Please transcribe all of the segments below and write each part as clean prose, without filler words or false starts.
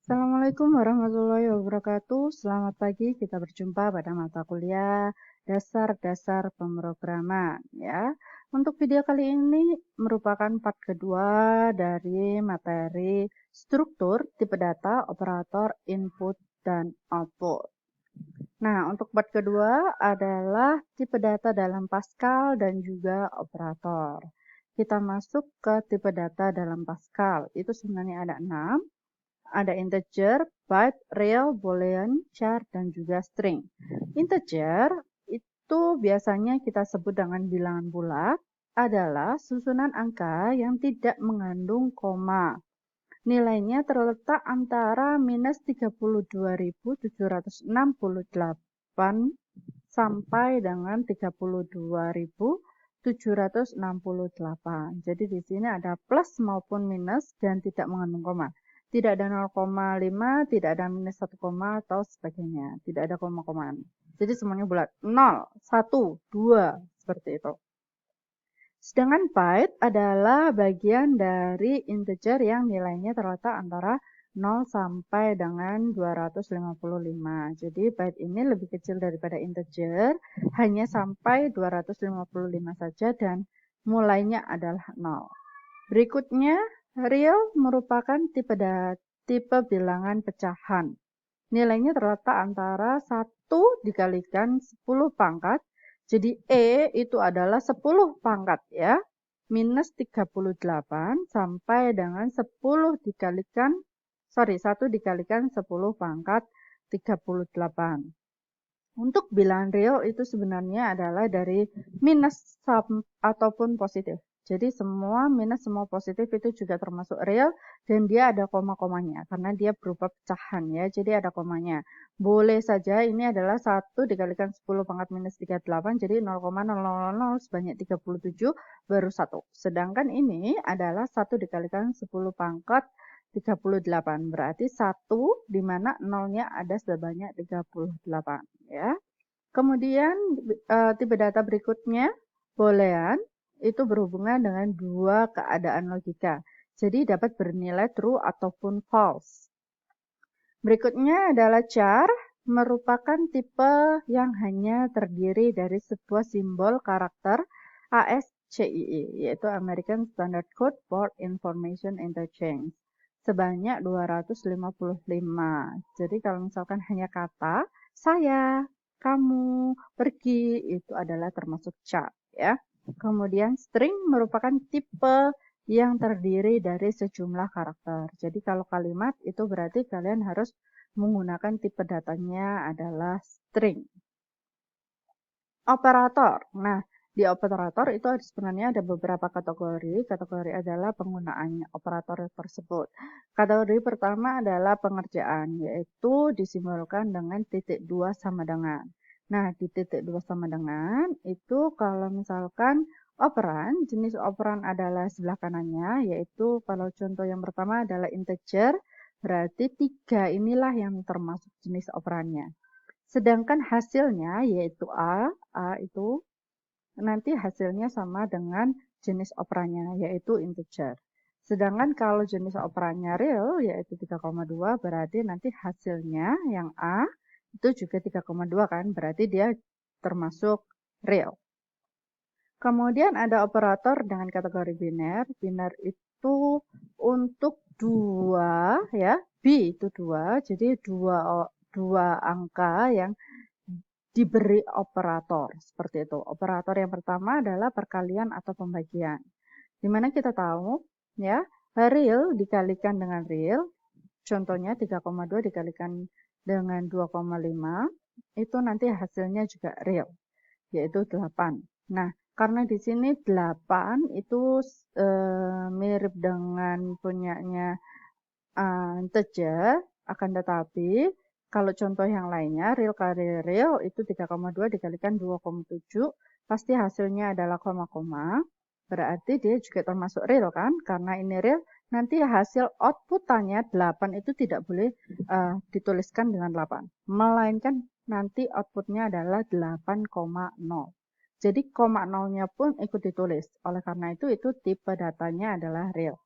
Assalamualaikum warahmatullahi wabarakatuh. Selamat pagi, kita berjumpa pada mata kuliah dasar-dasar pemrograman ya. Untuk video kali ini merupakan part kedua dari materi struktur, tipe data, operator, input, dan output. Nah, untuk part kedua adalah tipe data dalam Pascal dan juga operator. Kita masuk ke tipe data dalam Pascal. Itu sebenarnya ada 6. Ada integer, byte, real, boolean, char, dan juga string. Integer itu biasanya kita sebut dengan bilangan bulat adalah susunan angka yang tidak mengandung koma. Nilainya terletak antara minus 32.768 sampai dengan 32.768. Jadi di sini ada plus maupun minus dan tidak mengandung koma. Tidak ada 0,5, tidak ada minus 1 koma atau sebagainya. Tidak ada koma-komaan. Jadi semuanya bulat. 0, 1, 2, seperti itu. Sedangkan byte adalah bagian dari integer yang nilainya terletak antara 0 sampai dengan 255. Jadi byte ini lebih kecil daripada integer, hanya sampai 255 saja dan mulainya adalah 0. Berikutnya, real merupakan tipe bilangan pecahan. Nilainya terletak antara 1 dikalikan 10 pangkat. Jadi E itu adalah 10 pangkat ya. Minus 38 sampai dengan 1 dikalikan 10 pangkat 38. Untuk bilangan real itu sebenarnya adalah dari minus ataupun positif. Jadi semua minus, semua positif itu juga termasuk real dan dia ada koma-komanya karena dia berupa pecahan ya. Jadi ada komanya. Boleh saja ini adalah 1 dikalikan 10 pangkat minus 38 jadi 0,000 sebanyak 37 baru 1. Sedangkan ini adalah 1 dikalikan 10 pangkat 38. Berarti 1 di mana nolnya ada sebanyak 38 ya. Kemudian tipe data berikutnya boolean itu berhubungan dengan dua keadaan logika. Jadi dapat bernilai true ataupun false. Berikutnya adalah char, merupakan tipe yang hanya terdiri dari sebuah simbol karakter ASCII, yaitu American Standard Code for Information Interchange, sebanyak 255. Jadi kalau misalkan hanya kata, saya, kamu, pergi, itu adalah termasuk char. Ya. Kemudian string merupakan tipe yang terdiri dari sejumlah karakter. Jadi kalau kalimat itu berarti kalian harus menggunakan tipe datanya adalah string. Operator. Nah, di operator itu sebenarnya ada beberapa kategori. Kategori adalah penggunaan operator tersebut. Kategori pertama adalah pengerjaan, yaitu disimbolkan dengan titik 2 sama dengan. Nah, di titik 2 sama dengan itu kalau misalkan operan, jenis operan adalah sebelah kanannya, yaitu kalau contoh yang pertama adalah integer, berarti 3 inilah yang termasuk jenis operannya. Sedangkan hasilnya yaitu A itu nanti hasilnya sama dengan jenis operannya yaitu integer. Sedangkan kalau jenis operannya real yaitu 3,2 berarti nanti hasilnya yang A itu juga 3,2 kan, berarti dia termasuk real. Kemudian ada operator dengan kategori biner. Biner itu untuk 2 ya, B itu 2, jadi dua angka yang diberi operator seperti itu. Operator yang pertama adalah perkalian atau pembagian. Dimana kita tahu ya, real dikalikan dengan real, contohnya 3,2 dikalikan dengan 2,5 itu nanti hasilnya juga real, yaitu 8. Nah, karena di sini 8 itu mirip dengan punyanya integer, akan tetapi kalau contoh yang lainnya, real kali real itu 3,2 dikalikan 2,7, pasti hasilnya adalah koma-koma. Berarti dia juga termasuk real kan? Karena ini real, nanti hasil outputannya 8 itu tidak boleh dituliskan dengan 8. Melainkan nanti outputnya adalah 8,0. Jadi koma nolnya pun ikut ditulis. Oleh karena itu tipe datanya adalah real.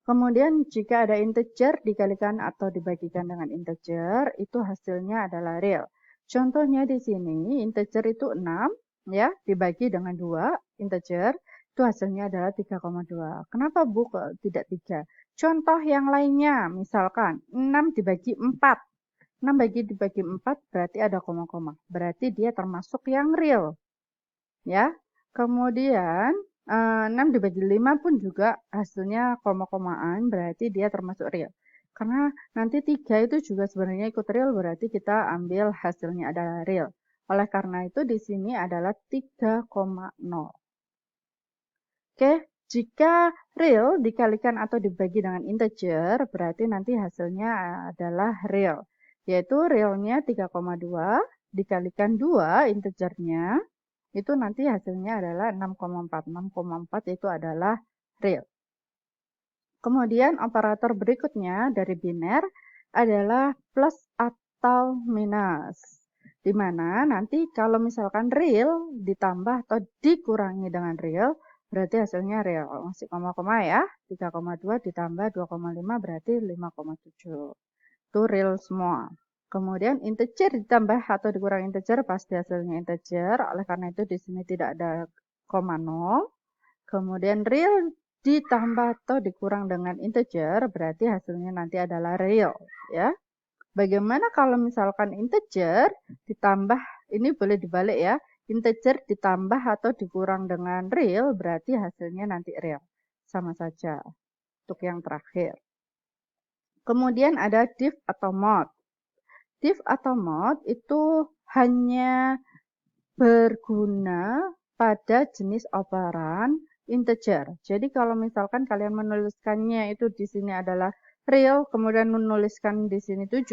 Kemudian jika ada integer dikalikan atau dibagikan dengan integer, itu hasilnya adalah real. Contohnya di sini integer itu 6 ya, dibagi dengan 2 integer, itu hasilnya adalah 3,2. Kenapa Bu kok tidak 3? Contoh yang lainnya, misalkan 6 dibagi 4. 6 dibagi 4 berarti ada koma-koma. Berarti dia termasuk yang real. Ya. Kemudian 6 dibagi 5 pun juga hasilnya koma-komaan, berarti dia termasuk real. Karena nanti 3 itu juga sebenarnya ikut real, berarti kita ambil hasilnya adalah real. Oleh karena itu di sini adalah 3,0. Oke, jika real dikalikan atau dibagi dengan integer, berarti nanti hasilnya adalah real. Yaitu realnya 3,2 dikalikan 2 integernya, itu nanti hasilnya adalah 6,4. 6,4 itu adalah real. Kemudian operator berikutnya dari biner adalah plus atau minus. Di mana nanti kalau misalkan real ditambah atau dikurangi dengan real, berarti hasilnya real. Masih koma-koma ya. 3,2 ditambah 2,5 berarti 5,7. Itu real semua. Kemudian integer ditambah atau dikurangi integer pasti hasilnya integer. Oleh karena itu di sini tidak ada koma 0. Kemudian real ditambah atau dikurang dengan integer berarti hasilnya nanti adalah real ya. Bagaimana kalau misalkan integer ditambah, ini boleh dibalik ya. Integer ditambah atau dikurang dengan real berarti hasilnya nanti real. Sama saja untuk yang terakhir. Kemudian ada div atau mod. Div atau mod itu hanya berguna pada jenis operan integer. Jadi kalau misalkan kalian menuliskannya itu di sini adalah real, kemudian menuliskan di sini 7,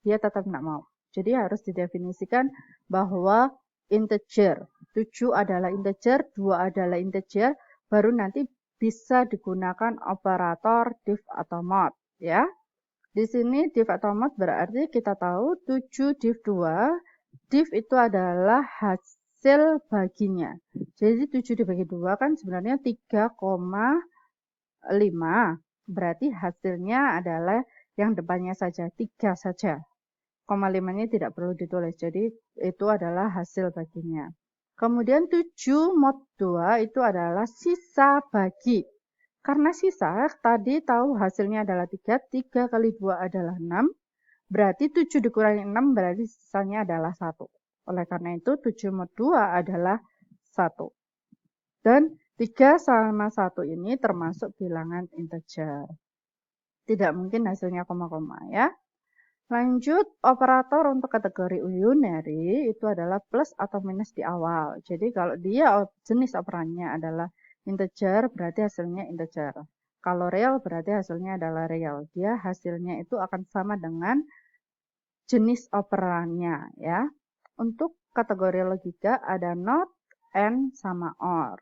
dia tetap tidak mau. Jadi harus didefinisikan bahwa integer. 7 adalah integer, 2 adalah integer, baru nanti bisa digunakan operator div atau mod. Ya. Di sini div atau mod berarti kita tahu 7 div 2, div itu adalah hasil baginya. Jadi 7 dibagi 2 kan sebenarnya 3,5. Berarti hasilnya adalah yang depannya saja, 3 saja. 0,5-nya tidak perlu ditulis. Jadi itu adalah hasil baginya. Kemudian 7 mod 2 itu adalah sisa bagi. Karena sisa, tadi tahu hasilnya adalah 3, 3 kali 2 adalah 6, berarti 7 dikurangi 6 berarti sisanya adalah 1. Oleh karena itu 7 mod 2 adalah 1. Dan 3 sama 1 ini termasuk bilangan integer. Tidak mungkin hasilnya koma-koma ya. Lanjut, operator untuk kategori unary itu adalah plus atau minus di awal. Jadi kalau dia jenis operannya adalah integer, berarti hasilnya integer. Kalau real, berarti hasilnya adalah real. Dia hasilnya itu akan sama dengan jenis operannya ya. Untuk kategori logika ada not, and, sama or.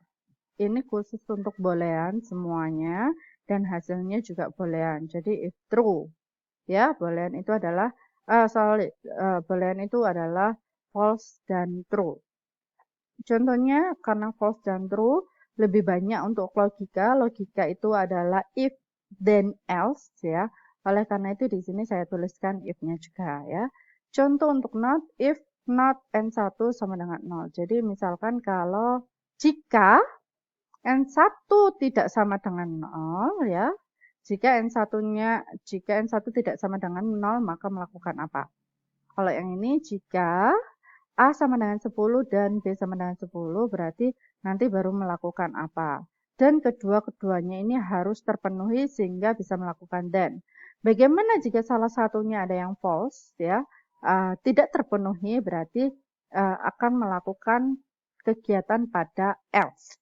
Ini khusus untuk boolean semuanya dan hasilnya juga boolean. Jadi if true. Ya, boolean itu adalah boolean itu adalah false dan true. Contohnya karena false dan true lebih banyak untuk logika. Logika itu adalah if then else ya. Oleh karena itu di sini saya tuliskan if-nya juga ya. Contoh untuk not, if not n1 sama dengan 0. Jadi misalkan kalau jika n1 tidak sama dengan 0 ya. Jika N1 tidak sama dengan 0, maka melakukan apa? Kalau yang ini, jika A sama dengan 10 dan B sama dengan 10, berarti nanti baru melakukan apa? Dan kedua-keduanya ini harus terpenuhi sehingga bisa melakukan then. Bagaimana jika salah satunya ada yang false, ya? Tidak terpenuhi, berarti akan melakukan kegiatan pada else.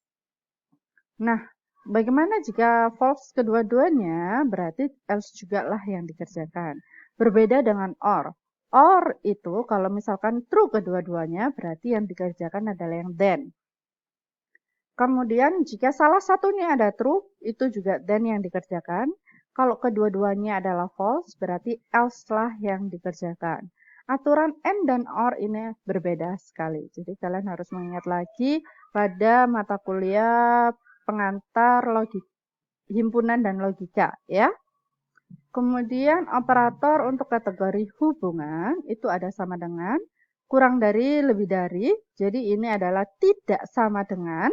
Nah, bagaimana jika false kedua-duanya? Berarti else juga lah yang dikerjakan. Berbeda dengan or. Or itu kalau misalkan true kedua-duanya berarti yang dikerjakan adalah yang then. Kemudian jika salah satunya ada true, itu juga then yang dikerjakan. Kalau kedua-duanya adalah false, berarti else lah yang dikerjakan. Aturan and dan or ini berbeda sekali. Jadi kalian harus mengingat lagi pada mata kuliah pengantar logika himpunan dan logika ya. Kemudian operator untuk kategori hubungan itu ada sama dengan, kurang dari, lebih dari. Jadi ini adalah tidak sama dengan,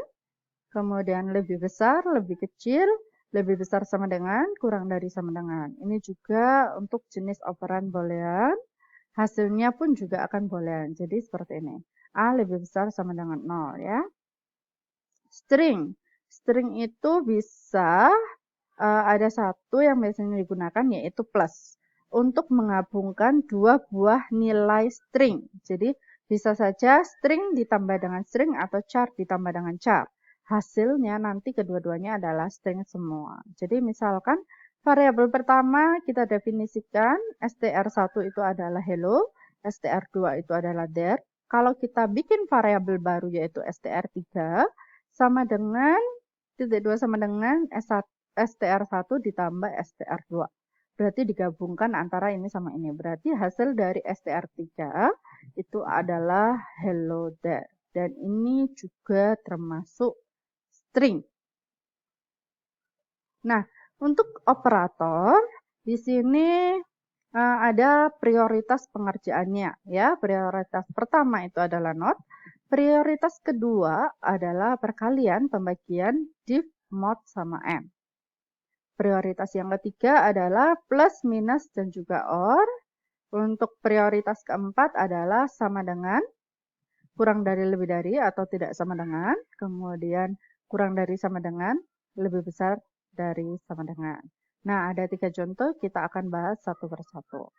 kemudian lebih besar, lebih kecil, lebih besar sama dengan, kurang dari sama dengan. Ini juga untuk jenis operan boolean, hasilnya pun juga akan boolean. Jadi seperti ini. A lebih besar sama dengan 0 ya. String. String itu bisa ada satu yang biasanya digunakan yaitu plus untuk menggabungkan dua buah nilai string. Jadi bisa saja string ditambah dengan string atau char ditambah dengan char. Hasilnya nanti kedua-duanya adalah string semua. Jadi misalkan variabel pertama kita definisikan str1 itu adalah hello, str2 itu adalah there. Kalau kita bikin variabel baru yaitu str3 sama dengan titik 2 sama dengan str1 ditambah str2. Berarti digabungkan antara ini sama ini. Berarti hasil dari str3 itu adalah hello there. Dan ini juga termasuk string. Nah, untuk operator di sini ada prioritas pengerjaannya ya. Prioritas pertama itu adalah not. Prioritas kedua adalah perkalian pembagian div mod sama m. Prioritas yang ketiga adalah plus, minus, dan juga or. Untuk prioritas keempat adalah sama dengan, kurang dari, lebih dari, atau tidak sama dengan. Kemudian kurang dari sama dengan, lebih besar dari sama dengan. Nah, ada 3 contoh, kita akan bahas satu persatu.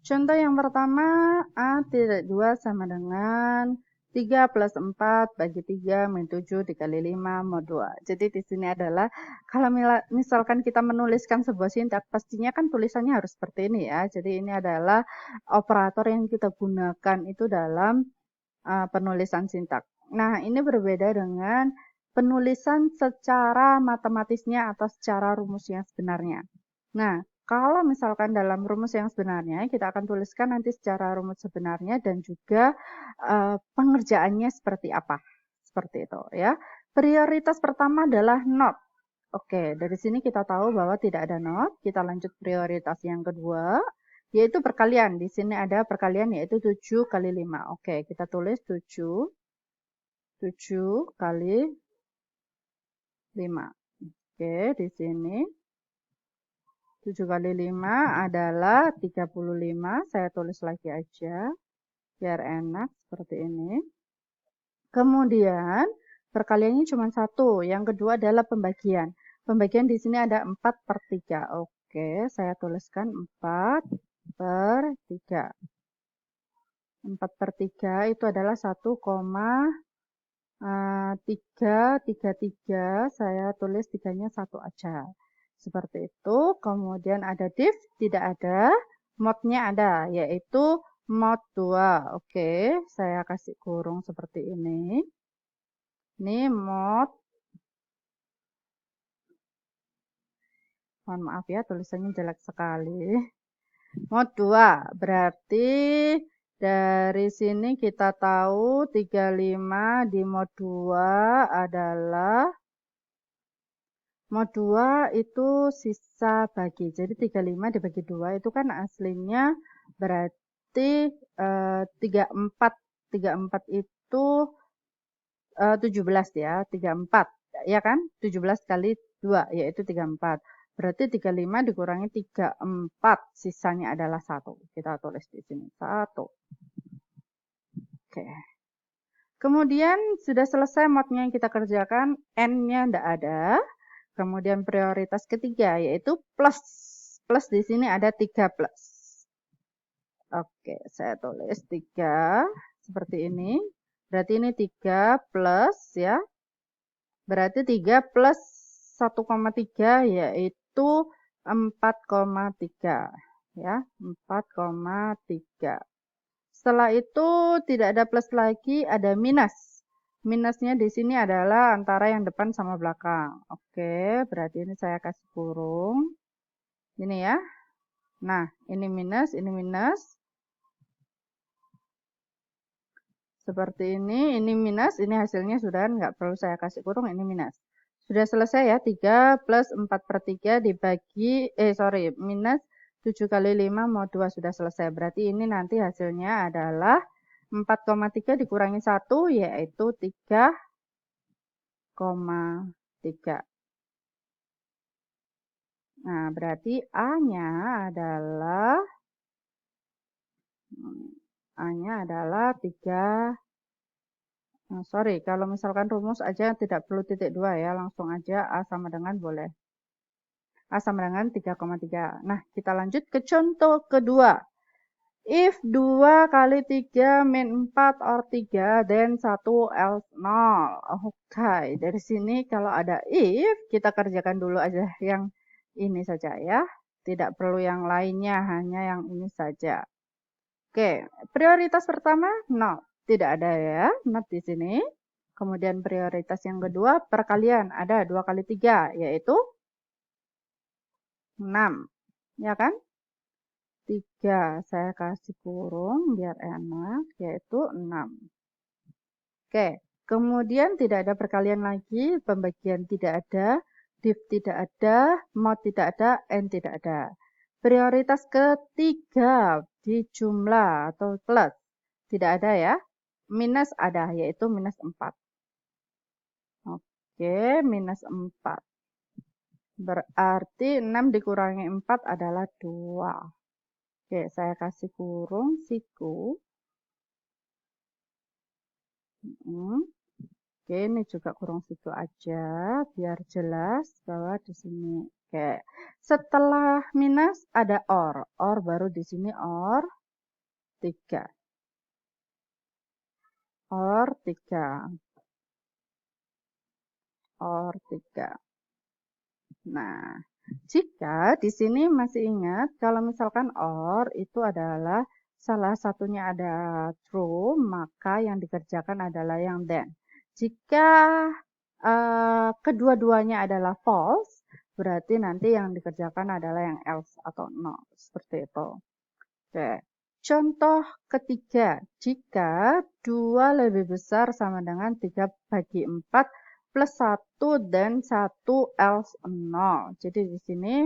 Contoh yang pertama, A tidak 2 sama dengan 3 plus 4 bagi 3 min 7 dikali 5 mod 2. Jadi di sini adalah, kalau misalkan kita menuliskan sebuah sintak, pastinya kan tulisannya harus seperti ini ya. Jadi ini adalah operator yang kita gunakan itu dalam penulisan sintak. Nah, ini berbeda dengan penulisan secara matematisnya atau secara rumus yang sebenarnya. Nah, kalau misalkan dalam rumus yang sebenarnya, kita akan tuliskan nanti secara rumus sebenarnya dan juga pengerjaannya seperti apa. Seperti itu ya. Prioritas pertama adalah not. Oke, dari sini kita tahu bahwa tidak ada not. Kita lanjut prioritas yang kedua, yaitu perkalian. Di sini ada perkalian yaitu 7 kali 5. Oke, kita tulis 7 kali 5. Oke, di sini 7 kali 5 adalah 35. Saya tulis lagi aja, biar enak seperti ini. Kemudian, perkaliannya cuma satu. Yang kedua adalah pembagian. Pembagian di sini ada 4/3. Oke, saya tuliskan 4/3. 4/3 itu adalah 1,333. Saya tulis 3-nya 1 aja. Seperti itu. Kemudian ada div, tidak ada. Modnya ada, yaitu mod 2. Oke, saya kasih kurung seperti ini. Ini mod. Mohon maaf ya, tulisannya jelek sekali. Mod 2. Berarti dari sini kita tahu 35 di mod 2 adalah, mod 2 itu sisa bagi. Jadi 35 dibagi 2 itu kan aslinya berarti 34. 34 itu 17 ya. 34 ya kan? 17 kali 2 yaitu 34. Berarti 35 dikurangi 34, sisanya adalah 1. Kita tulis di sini 1. Oke. Kemudian sudah selesai modnya yang kita kerjakan, n-nya tidak ada. Kemudian prioritas ketiga yaitu plus. Plus di sini ada 3 plus. Oke, saya tulis 3 seperti ini. Berarti ini 3 plus ya. Berarti 3 plus 1,3 yaitu 4,3 ya, 4,3. Setelah itu tidak ada plus lagi, ada minus. Minusnya di sini adalah antara yang depan sama belakang. Oke, berarti ini saya kasih kurung. Ini ya. Nah, ini minus, ini minus. Seperti ini minus, ini hasilnya sudah nggak perlu saya kasih kurung, ini minus. Sudah selesai ya, 3 plus 4/3 dibagi, minus 7 kali 5 mau 2 sudah selesai. Berarti ini nanti hasilnya adalah 4,3 dikurangi 1 yaitu 3,3. Nah, berarti A-nya adalah A-nya adalah 3. Sorry, kalau misalkan rumus aja tidak perlu titik 2 ya, langsung aja A sama dengan boleh. A sama dengan 3,3. Nah, kita lanjut ke contoh kedua. If 2 kali 3 min 4 or 3, then 1 else 0. Oke, dari sini kalau ada if, kita kerjakan dulu aja yang ini saja ya. Tidak perlu yang lainnya, hanya yang ini saja. Oke, prioritas pertama 0. Tidak ada ya, not di sini. Kemudian prioritas yang kedua, perkalian. Ada 2 kali 3, yaitu 6. Ya kan? 3 saya kasih kurung biar enak, yaitu 6. Oke, kemudian tidak ada perkalian lagi, pembagian tidak ada, div tidak ada, mod tidak ada, n tidak ada. Prioritas ketiga di jumlah atau plus tidak ada ya, minus ada, yaitu minus 4. Oke, minus 4. Berarti 6 dikurangi 4 adalah 2. Oke, saya kasih kurung siku. Oke, ini juga kurung siku aja biar jelas bahwa di sini. Oke, setelah minus ada or. Or baru di sini or 3. Or 3. Or 3. Nah, jika di sini masih ingat kalau misalkan or itu adalah salah satunya ada true, maka yang dikerjakan adalah yang then. Jika kedua-duanya adalah false, berarti nanti yang dikerjakan adalah yang else atau no. Seperti itu. Oke. Contoh ketiga, jika 2 lebih besar sama dengan 3/4 plus 1 dan 1 else 0. Jadi di sini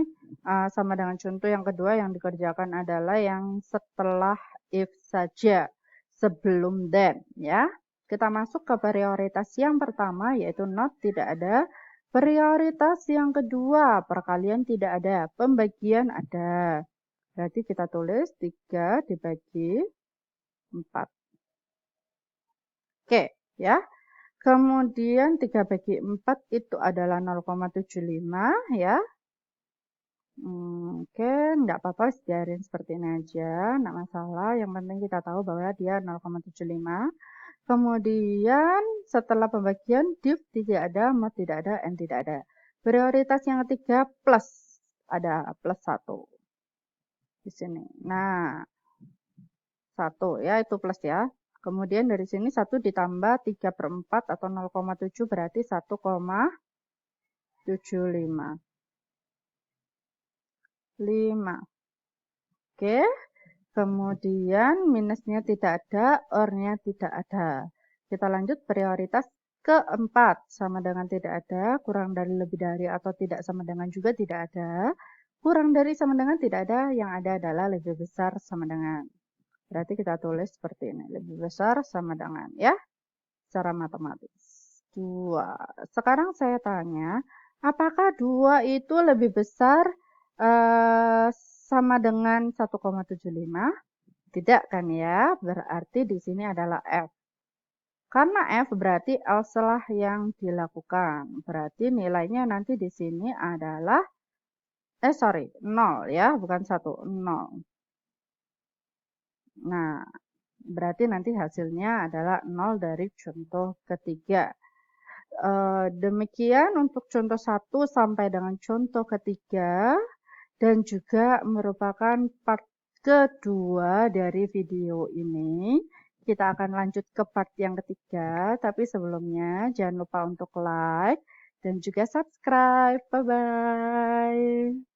sama dengan contoh yang kedua yang dikerjakan adalah yang setelah if saja, sebelum then ya. Kita masuk ke prioritas yang pertama yaitu not tidak ada. Prioritas yang kedua, perkalian tidak ada, pembagian ada. Berarti kita tulis 3 dibagi 4. Oke, ya. Kemudian 3 bagi 4 itu adalah 0,75 ya. Oke, enggak apa-apa, biarin seperti ini aja, enggak masalah. Yang penting kita tahu bahwa dia 0,75. Kemudian setelah pembagian div tidak ada, mod tidak ada, n tidak ada. Prioritas yang ketiga plus, ada plus 1 di sini. Nah, 1 ya, itu plus ya. Kemudian dari sini 1 ditambah 3/4 atau 0,7 berarti 1,75. 5. Oke. Kemudian minusnya tidak ada, or-nya tidak ada. Kita lanjut prioritas keempat. Sama dengan tidak ada, kurang dari lebih dari atau tidak sama dengan juga tidak ada. Kurang dari sama dengan tidak ada, yang ada adalah lebih besar sama dengan. Berarti kita tulis seperti ini, lebih besar sama dengan ya, secara matematis. 2. Sekarang saya tanya, apakah 2 itu lebih besar sama dengan 1,75? Tidak kan ya, berarti di sini adalah F. Karena F berarti else lah yang dilakukan. Berarti nilainya nanti di sini adalah 0 ya, bukan 1, 0. Nah, berarti nanti hasilnya adalah 0 dari contoh ketiga. Demikian untuk contoh 1 sampai dengan contoh ketiga dan juga merupakan part kedua dari video ini. Kita akan lanjut ke part yang ketiga, tapi sebelumnya jangan lupa untuk like dan juga subscribe. Bye-bye.